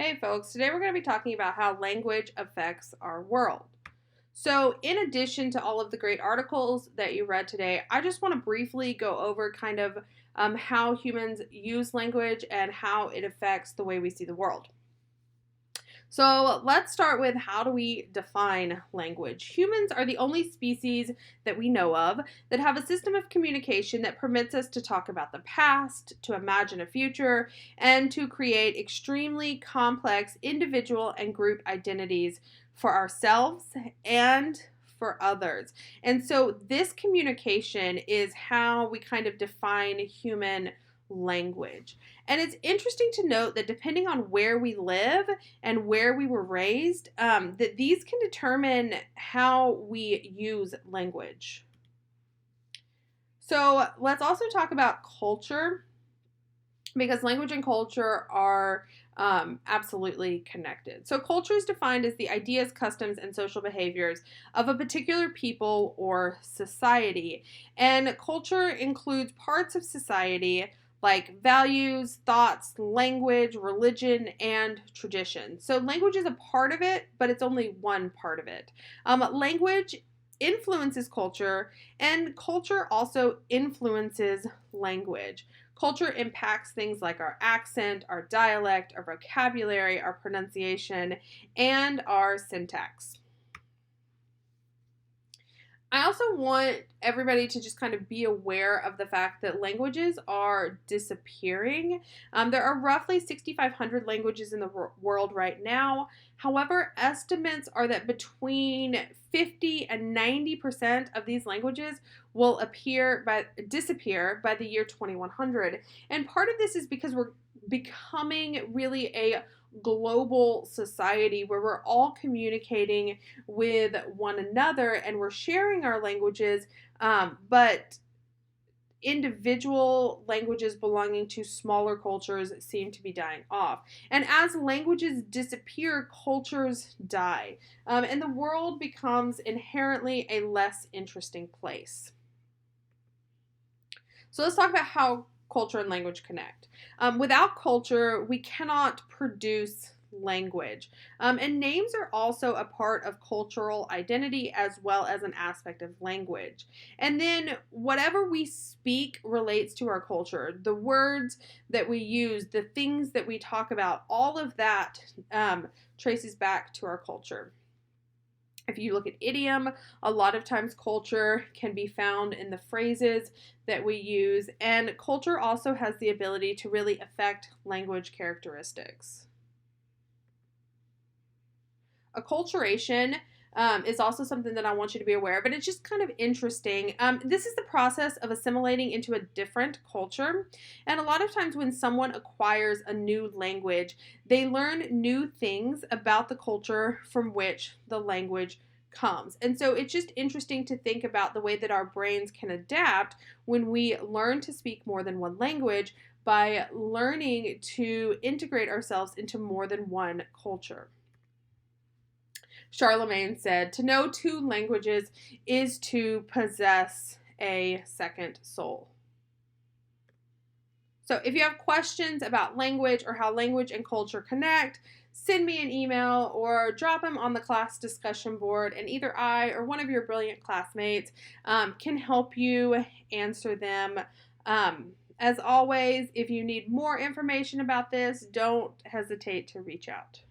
Hey folks, today we're going to be talking about how language affects our world. So, in addition to all of the great articles that you read today, I just want to briefly go over how humans use language and how it affects the way we see the world. So let's start with how do we define language? Humans are the only species that we know of that have a system of communication that permits us to talk about the past, to imagine a future, and to create extremely complex individual and group identities for ourselves and for others. And so this communication is how we kind of define human language. And it's interesting to note that depending on where we live and where we were raised, that these can determine how we use language. So let's also talk about culture because language and culture are absolutely connected. So, culture is defined as the ideas, customs, and social behaviors of a particular people or society. And culture includes parts of society like values, thoughts, language, religion, and tradition. So, language is a part of it, but it's only one part of it. Language influences culture, and culture also influences language. Culture impacts things like our accent, our dialect, our vocabulary, our pronunciation, and our syntax. I also want everybody to just kind of be aware of the fact that languages are disappearing. There are roughly 6,500 languages in the world right now. However, estimates are that between 50 and 90% of these languages will disappear by the year 2100. And part of this is because we're becoming really a global society where we're all communicating with one another and we're sharing our languages, but individual languages belonging to smaller cultures seem to be dying off. And as languages disappear, cultures die, and the world becomes inherently a less interesting place. So let's talk about how culture and language connect. Without culture, we cannot produce language. And names are also a part of cultural identity as well as an aspect of language. And then whatever we speak relates to our culture. The words that we use, the things that we talk about, all of that traces back to our culture. If you look at idiom, a lot of times culture can be found in the phrases that we use, and culture also has the ability to really affect language characteristics. Acculturation is also something that I want you to be aware of, and it's just kind of interesting. This is the process of assimilating into a different culture, and a lot of times when someone acquires a new language, they learn new things about the culture from which the language comes. And so it's just interesting to think about the way that our brains can adapt when we learn to speak more than one language by learning to integrate ourselves into more than one culture. Charlemagne said, "To know two languages is to possess a second soul." So if you have questions about language or how language and culture connect, send me an email or drop them on the class discussion board, and either I or one of your brilliant classmates can help you answer them. As always, if you need more information about this, don't hesitate to reach out.